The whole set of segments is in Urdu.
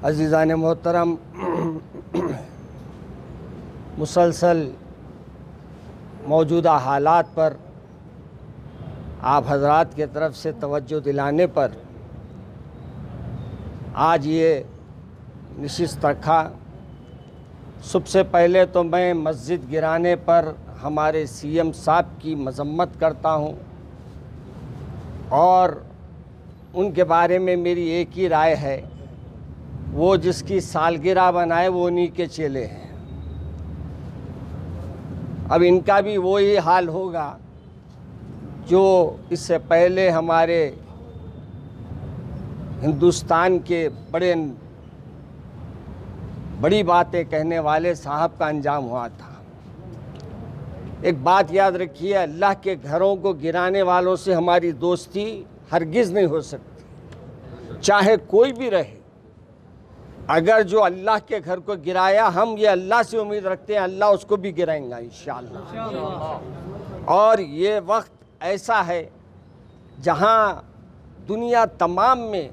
عزیزان محترم، مسلسل موجودہ حالات پر آپ حضرات کی طرف سے توجہ دلانے پر آج یہ نشست رکھا۔ سب سے پہلے تو میں مسجد گرانے پر ہمارے سی ایم صاحب کی مذمت کرتا ہوں اور ان کے بارے میں میری ایک ہی رائے ہے، وہ جس کی سالگرہ بنائے وہ انہی کے چیلے ہیں۔ اب ان کا بھی وہی حال ہوگا جو اس سے پہلے ہمارے ہندوستان کے بڑی باتیں کہنے والے صاحب کا انجام ہوا تھا۔ ایک بات یاد رکھیے، اللہ کے گھروں کو گرانے والوں سے ہماری دوستی ہرگز نہیں ہو سکتی، چاہے کوئی بھی رہے۔ اگر جو اللہ کے گھر کو گرایا، ہم یہ اللہ سے امید رکھتے ہیں اللہ اس کو بھی گرائیں گا انشاءاللہ۔ اور یہ وقت ایسا ہے جہاں دنیا تمام میں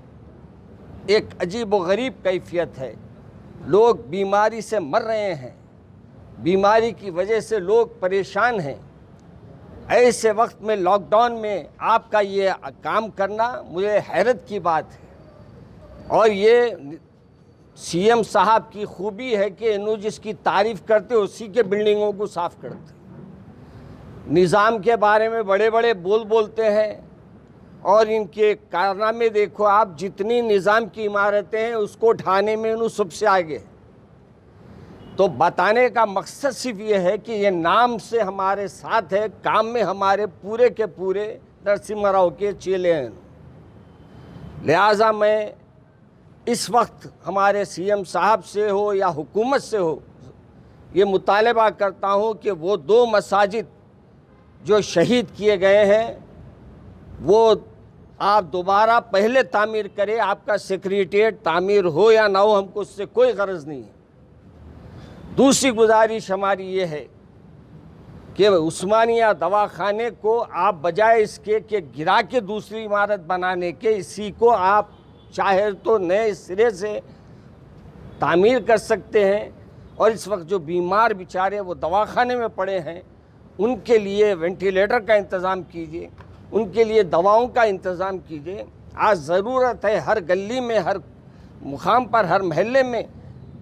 ایک عجیب و غریب کیفیت ہے، لوگ بیماری سے مر رہے ہیں، بیماری کی وجہ سے لوگ پریشان ہیں۔ ایسے وقت میں لاک ڈاؤن میں آپ کا یہ کام کرنا مجھے حیرت کی بات ہے، اور یہ سی ایم صاحب کی خوبی ہے کہ انہوں جس کی تعریف کرتے اسی کے بلڈنگوں کو صاف کرتے۔ نظام کے بارے میں بڑے بڑے بولتے ہیں اور ان کے کارنامے دیکھو آپ، جتنی نظام کی عمارتیں ہیں اس کو ڈھانے میں انہوں سب سے آگے۔ تو بتانے کا مقصد صرف یہ ہے کہ یہ نام سے ہمارے ساتھ ہے، کام میں ہمارے پورے کے پورے نرسمہا راؤ کے چیلے ہیں۔ لہٰذا میں اس وقت ہمارے سی ایم صاحب سے ہو یا حکومت سے ہو یہ مطالبہ کرتا ہوں کہ وہ 2 مساجد جو شہید کیے گئے ہیں وہ آپ دوبارہ پہلے تعمیر کریں۔ آپ کا سیکریٹریٹ تعمیر ہو یا نہ ہو، ہم کو اس سے کوئی غرض نہیں ہے۔ دوسری گزارش ہماری یہ ہے کہ عثمانیہ دواخانے کو آپ بجائے اس کے کہ گرا کے دوسری عمارت بنانے کے، اسی کو آپ چاہے تو نئے سرے سے تعمیر کر سکتے ہیں۔ اور اس وقت جو بیمار بیچارے وہ دواخانے میں پڑے ہیں، ان کے لیے وینٹیلیٹر کا انتظام کیجیے، ان کے لیے دواؤں کا انتظام کیجیے۔ آج ضرورت ہے، ہر گلی میں، ہر مقام پر، ہر محلے میں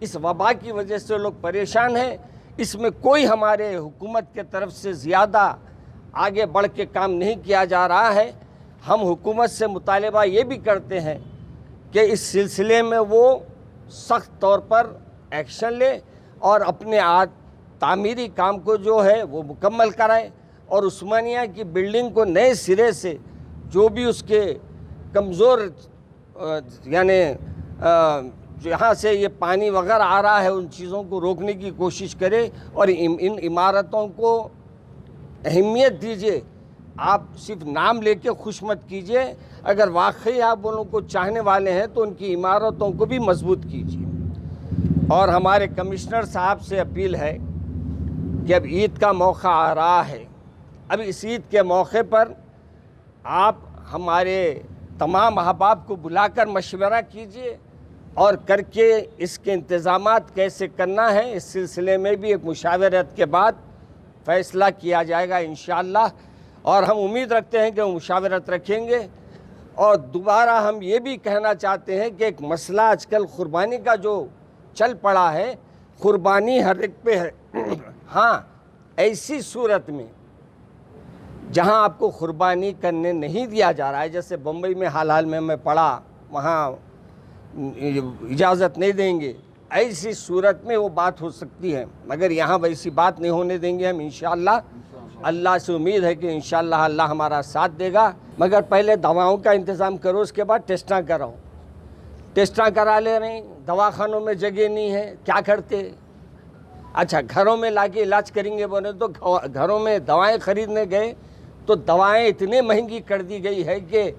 اس وبا کی وجہ سے لوگ پریشان ہیں۔ اس میں کوئی ہمارے حکومت کے طرف سے زیادہ آگے بڑھ کے کام نہیں کیا جا رہا ہے۔ ہم حکومت سے مطالبہ یہ بھی کرتے ہیں کہ اس سلسلے میں وہ سخت طور پر ایکشن لے اور اپنے تعمیری کام کو جو ہے وہ مکمل کرائے، اور عثمانیہ کی بلڈنگ کو نئے سرے سے جو بھی اس کے کمزور یعنی جہاں سے یہ پانی وغیرہ آ رہا ہے ان چیزوں کو روکنے کی کوشش کرے، اور ان عمارتوں کو اہمیت دیجیے۔ آپ صرف نام لے کے خوش مت کیجیے، اگر واقعی آپ ان کو چاہنے والے ہیں تو ان کی عمارتوں کو بھی مضبوط کیجیے۔ اور ہمارے کمشنر صاحب سے اپیل ہے کہ اب عید کا موقع آ رہا ہے، اب اس عید کے موقع پر آپ ہمارے تمام احباب کو بلا کر مشورہ کیجیے اور کر کے اس کے انتظامات کیسے کرنا ہے، اس سلسلے میں بھی ایک مشاورت کے بعد فیصلہ کیا جائے گا انشاءاللہ۔ اور ہم امید رکھتے ہیں کہ وہ مشاورت رکھیں گے۔ اور دوبارہ ہم یہ بھی کہنا چاہتے ہیں کہ ایک مسئلہ آج کل قربانی کا جو چل پڑا ہے، قربانی ہر ایک پہ ہے۔ ہاں، ایسی صورت میں جہاں آپ کو قربانی کرنے نہیں دیا جا رہا ہے، جیسے بمبئی میں حال میں پڑھا، وہاں اجازت نہیں دیں گے، ایسی صورت میں وہ بات ہو سکتی ہے، مگر یہاں ویسی بات نہیں ہونے دیں گے ہم انشاءاللہ۔ اللہ سے امید ہے کہ انشاءاللہ اللہ ہمارا ساتھ دے گا، مگر پہلے دواؤں کا انتظام کرو، اس کے بعد ٹیسٹاں کراؤ۔ ٹیسٹاں کرا لے رہے ہیں، دواخانوں میں جگہ نہیں ہے، کیا کرتے؟ اچھا، گھروں میں لا کے علاج کریں گے بولے تو گھروں میں دوائیں خریدنے گئے تو دوائیں اتنے مہنگی کر دی گئی ہے کہ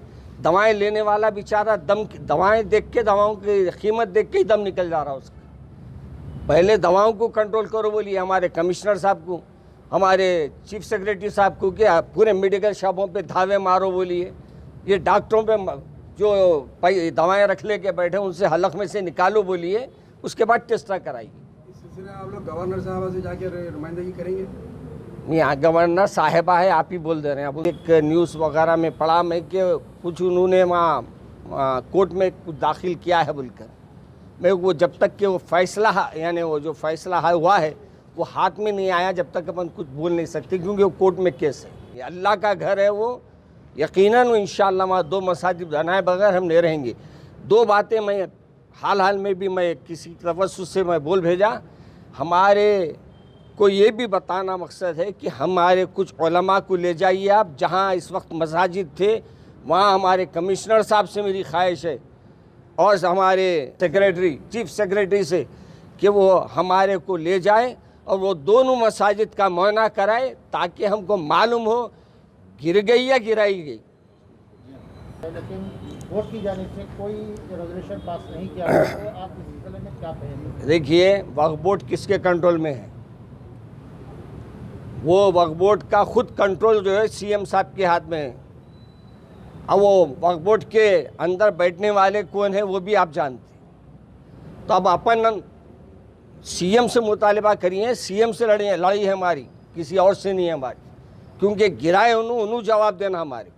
دوائیں لینے والا بیچارہ دوائیں دیکھ کے، دواؤں کی قیمت دیکھ کے ہی دم نکل جا رہا اس کا۔ پہلے دواؤں کو کنٹرول کرو بولیے ہمارے کمشنر صاحب کو، ہمارے چیف سیکریٹری صاحب کو، کہ پورے میڈیکل شاپوں پہ دھاوے مارو بولیے، یہ ڈاکٹروں پہ جو دوائیں رکھ لے کے بیٹھے ان سے حلق میں سے نکالو بولیے, اس کے بعد ٹیسٹا کرائیے. اس سلسلے میں آپ لوگ گورنر صاحبہ سے جا کے نمائندگی کریں گے؟ یہاں گورنر صاحبہ ہے, آپ ہی بول دے رہے ہیں. اب ایک نیوز وغیرہ میں پڑھا میں کہ کچھ انہوں نے وہاں کورٹ میں کچھ داخل کیا ہے بول کر. میں وہ جب تک کہ وہ فیصلہ یعنی وہ جو فیصلہ ہوا ہے وہ ہاتھ میں نہیں آیا جب تک اپن کچھ بول نہیں سکتے, کیونکہ وہ کورٹ میں کیس ہے. یہ اللہ کا گھر ہے, وہ یقیناً انشاءاللہ وہاں 2 مساجد بنائے بغیر ہم نہیں رہیں گے. 2 باتیں میں حال میں بھی میں کسی توسط سے میں بول بھیجا. ہمارے کو یہ بھی بتانا مقصد ہے کہ ہمارے کچھ علماء کو لے جائیے آپ جہاں اس وقت مساجد تھے, وہاں ہمارے کمشنر صاحب سے میری خواہش ہے اور ہمارے سیکریٹری چیف سیکریٹری سے کہ وہ ہمارے کو لے جائے اور وہ دونوں مساجد کا معائنہ کرائے تاکہ ہم کو معلوم ہو گر گئی یا گرائی گئی. لیکن کورٹ کی جانب سے کوئی ریزولوشن پاس نہیں کیا گیا, تو آپ اس سلسلے میں کیا کہیں گے؟ دیکھیے وقف بورڈ کس کے کنٹرول میں ہے؟ وہ وقف بورڈ کا خود کنٹرول جو ہے سی ایم صاحب کے ہاتھ میں ہے. اب وہ وقف بورڈ کے اندر بیٹھنے والے کون ہیں وہ بھی آپ جانتے ہیں. تو اب اپن سی ایم سے مطالبہ کریے, سی ایم سے لڑائی ہے ہماری, کسی اور سے نہیں ہے ہماری, کیونکہ گرائے انہوں جواب دینا ہمارے.